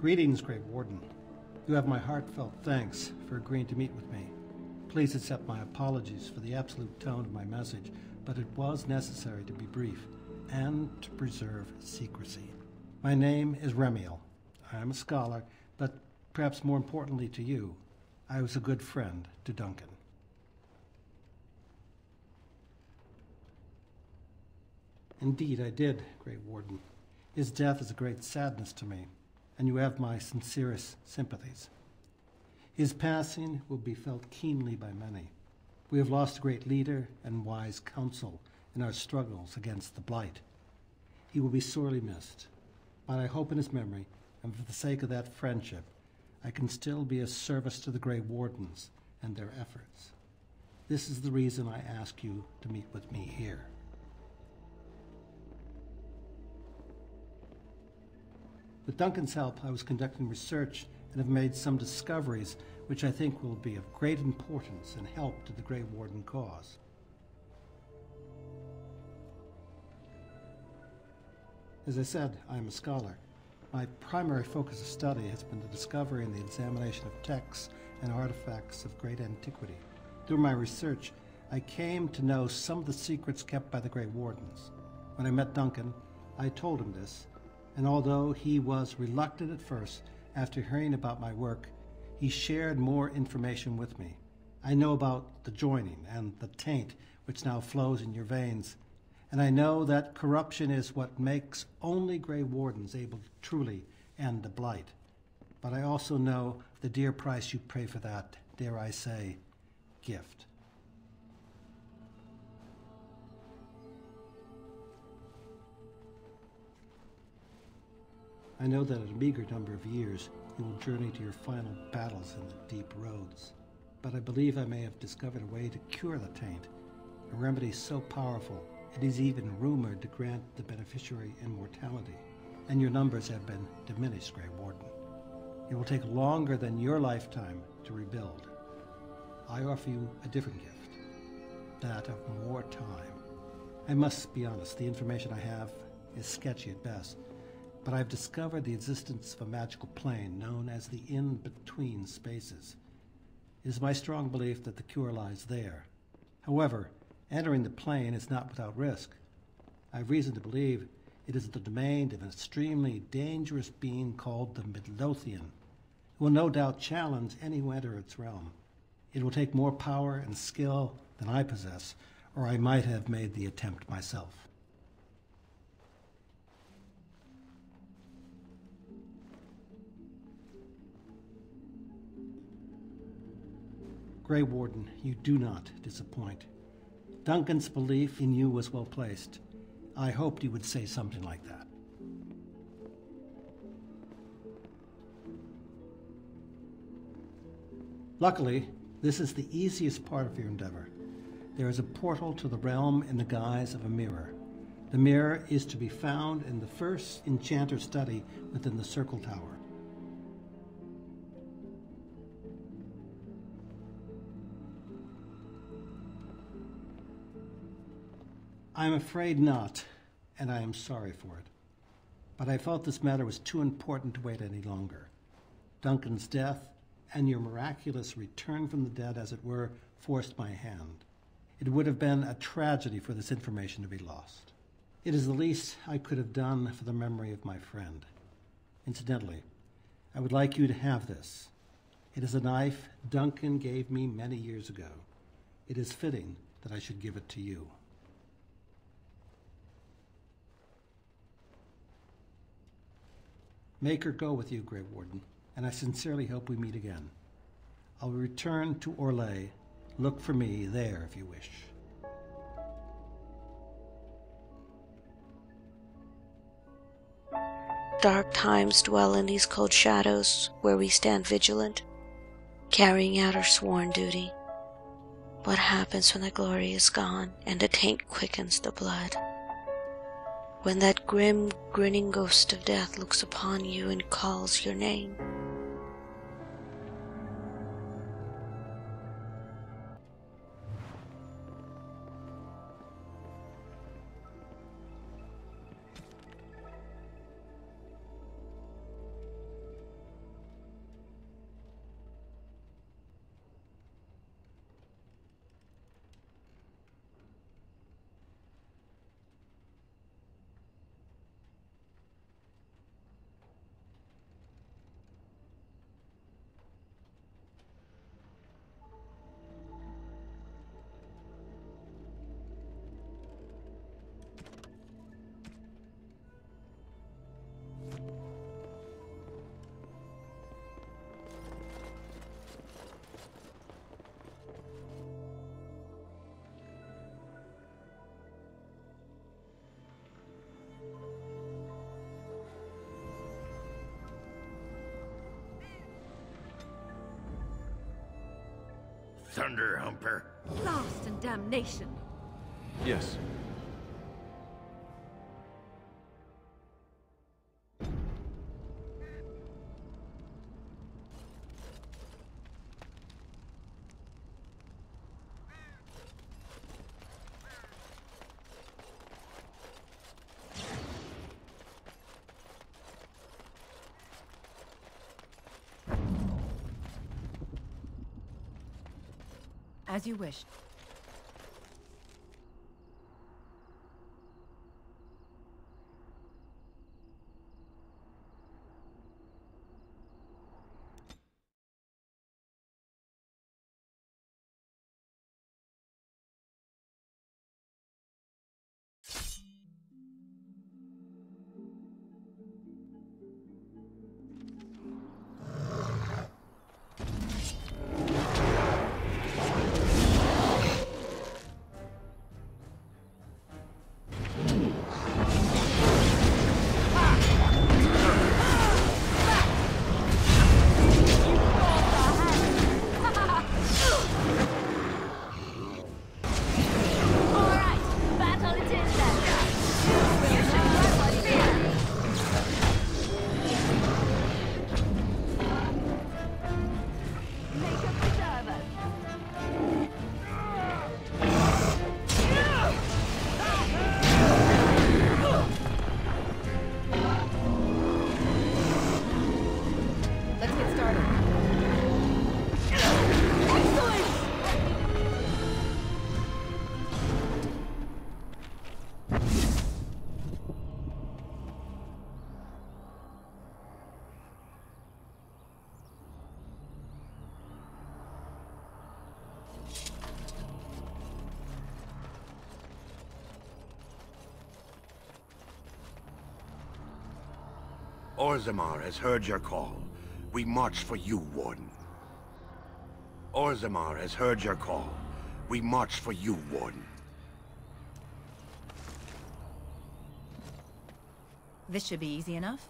Greetings, Great Warden. You have my heartfelt thanks for agreeing to meet with me. Please accept my apologies for the absolute tone of my message, but it was necessary to be brief and to preserve secrecy. My name is Remiel. I am a scholar, but perhaps more importantly to you, I was a good friend to Duncan. Indeed, I did, Great Warden. His death is a great sadness to me, and you have my sincerest sympathies. His passing will be felt keenly by many. We have lost a great leader and wise counsel in our struggles against the Blight. He will be sorely missed, but I hope in his memory, and for the sake of that friendship, I can still be of service to the Grey Wardens and their efforts. This is the reason I ask you to meet with me here. With Duncan's help, I was conducting research and have made some discoveries which I think will be of great importance and help to the Grey Warden cause. As I said, I am a scholar. My primary focus of study has been the discovery and the examination of texts and artifacts of great antiquity. Through my research, I came to know some of the secrets kept by the Grey Wardens. When I met Duncan, I told him this, and although he was reluctant at first, after hearing about my work, he shared more information with me. I know about the joining and the taint which now flows in your veins, and I know that corruption is what makes only Grey Wardens able to truly end the Blight. But I also know the dear price you pay for that, dare I say, gift. I know that in a meager number of years you will journey to your final battles in the deep roads, but I believe I may have discovered a way to cure the taint, a remedy so powerful it is even rumored to grant the beneficiary immortality, and your numbers have been diminished, Grey Warden. It will take longer than your lifetime to rebuild. I offer you a different gift, that of more time. I must be honest, the information I have is sketchy at best, but I've discovered the existence of a magical plane known as the in-between spaces. It is my strong belief that the cure lies there. However, entering the plane is not without risk. I have reason to believe it is the domain of an extremely dangerous being called the Midlothian, who will no doubt challenge any who enter its realm. It will take more power and skill than I possess, or I might have made the attempt myself. Grey Warden, you do not disappoint. Duncan's belief in you was well placed. I hoped you would say something like that. Luckily, this is the easiest part of your endeavor. There is a portal to the realm in the guise of a mirror. The mirror is to be found in the first enchanter study within the Circle Tower. I'm afraid not, and I am sorry for it. But I felt this matter was too important to wait any longer. Duncan's death and your miraculous return from the dead, as it were, forced my hand. It would have been a tragedy for this information to be lost. It is the least I could have done for the memory of my friend. Incidentally, I would like you to have this. It is a knife Duncan gave me many years ago. It is fitting that I should give it to you. Make her go with you, Grey Warden, and I sincerely hope we meet again. I'll return to Orlais. Look for me there if you wish. Dark times dwell in these cold shadows where we stand vigilant, carrying out our sworn duty. What happens when the glory is gone and the taint quickens the blood? When that grim, grinning ghost of death looks upon you and calls your name. thunder humper. Blast and damnation. Yes. As you wish. Orzammar has heard your call. We march for you, Warden. Orzammar has heard your call. We march for you, Warden. This should be easy enough.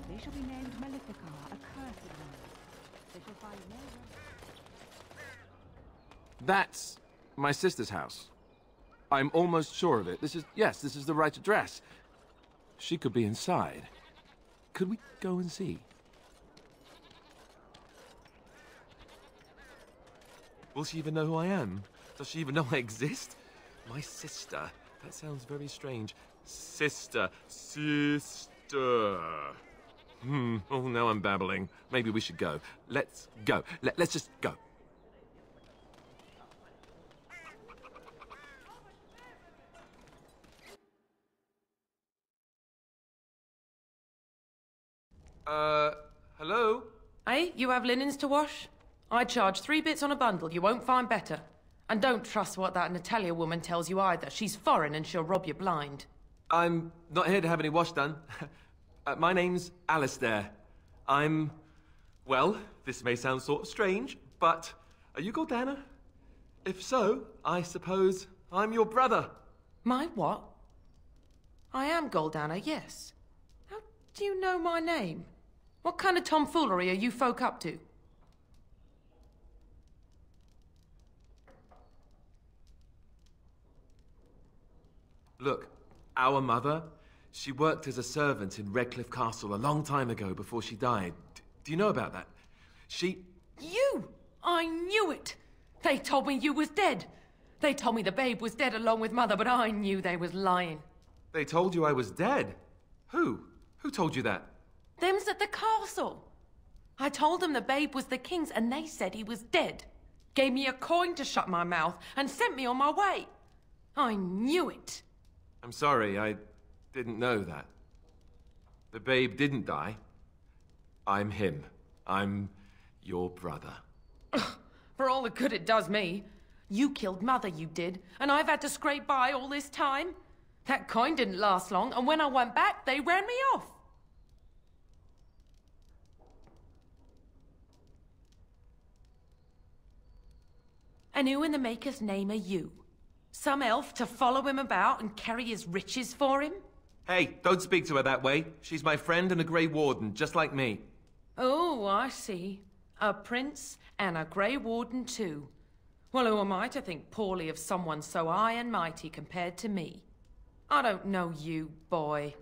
They shall be named Malefica, accursed ones. They shall find no rest. That's my sister's house. I'm almost sure of it. This is the right address. She could be inside. Could we go and see? Will she even know who I am? Does she even know I exist? My sister. That sounds very strange. Sister. Oh, now I'm babbling. Maybe we should go. Let's go. Let's just go. Hello? Hey, you have linens to wash? I charge 3 bits on a bundle. You won't find better. And don't trust what that Natalia woman tells you either. She's foreign and she'll rob you blind. I'm not here to have any wash done. My name's Alistair. Well, this may sound sort of strange, but are you Gordana? If so, I suppose I'm your brother. My what? I am Goldana, yes. How do you know my name? What kind of tomfoolery are you folk up to? Look, our mother, she worked as a servant in Redcliffe Castle a long time ago before she died. Do you know about that? You! I knew it! They told me you was dead. They told me the babe was dead along with mother, but I knew they was lying. They told you I was dead? Who? Who told you that? Them's at the castle. I told them the babe was the king's and they said he was dead. Gave me a coin to shut my mouth and sent me on my way. I knew it. I'm sorry, I didn't know that. The babe didn't die. I'm him. I'm your brother. For all the good it does me. You killed mother, you did, and I've had to scrape by all this time. That coin didn't last long, and when I went back, they ran me off. And who in the Maker's name are you? Some elf to follow him about and carry his riches for him? Hey, don't speak to her that way. She's my friend and a Grey Warden, just like me. Oh, I see. A prince and a Grey Warden too. Well, who am I to think poorly of someone so high and mighty compared to me? I don't know you, boy.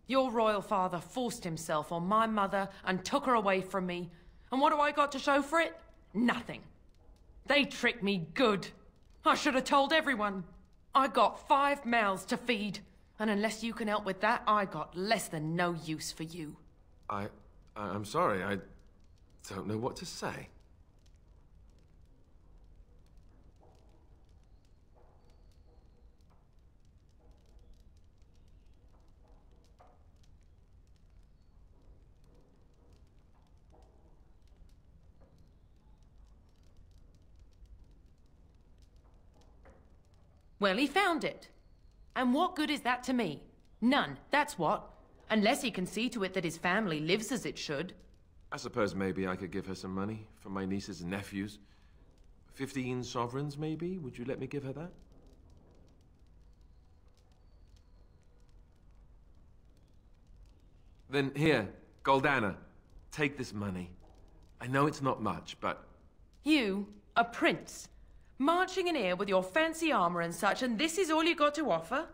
Your royal father forced himself on my mother and took her away from me. And what do I got to show for it? Nothing. They tricked me good. I should have told everyone. I got 5 mouths to feed. And unless you can help with that, I got less than no use for you. I'm sorry, I don't know what to say. Well, he found it. And what good is that to me? None, that's what. Unless he can see to it that his family lives as it should. I suppose maybe I could give her some money for my nieces and nephews. 15 sovereigns, maybe? Would you let me give her that? Then here, Goldana, take this money. I know it's not much, but... You, a prince, marching in here with your fancy armor and such, and this is all you got to offer?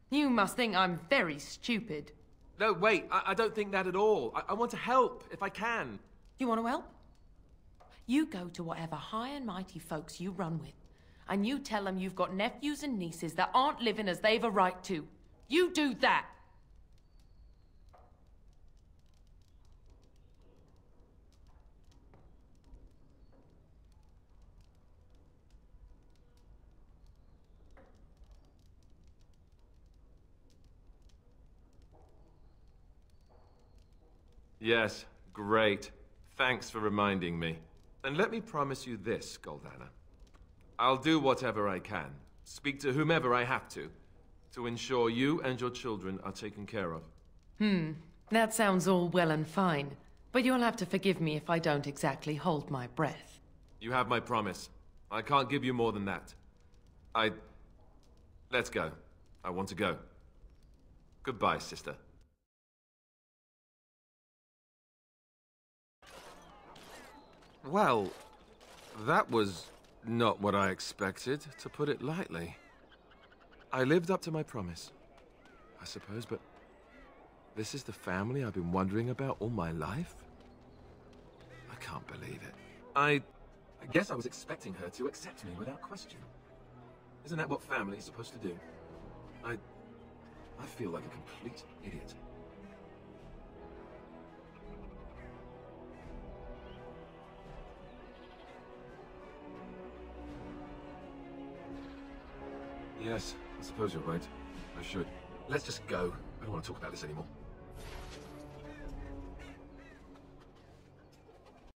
You must think I'm very stupid. No, wait, I don't think that at all. I want to help, if I can. You want to help? You go to whatever high and mighty folks you run with, and you tell them you've got nephews and nieces that aren't living as they've a right to. You do that! Yes, great. Thanks for reminding me. And let me promise you this, Goldana. I'll do whatever I can, speak to whomever I have to ensure you and your children are taken care of. That sounds all well and fine, but you'll have to forgive me if I don't exactly hold my breath. You have my promise. I can't give you more than that. Let's go. I want to go. Goodbye, sister. Well, that was not what I expected, to put it lightly. I lived up to my promise, I suppose, but this is the family I've been wondering about all my life? I can't believe it. I guess I was expecting her to accept me without question. Isn't that what family is supposed to do? I feel like a complete idiot. Yes, I suppose you're right. I should. Let's just go. I don't want to talk about this anymore.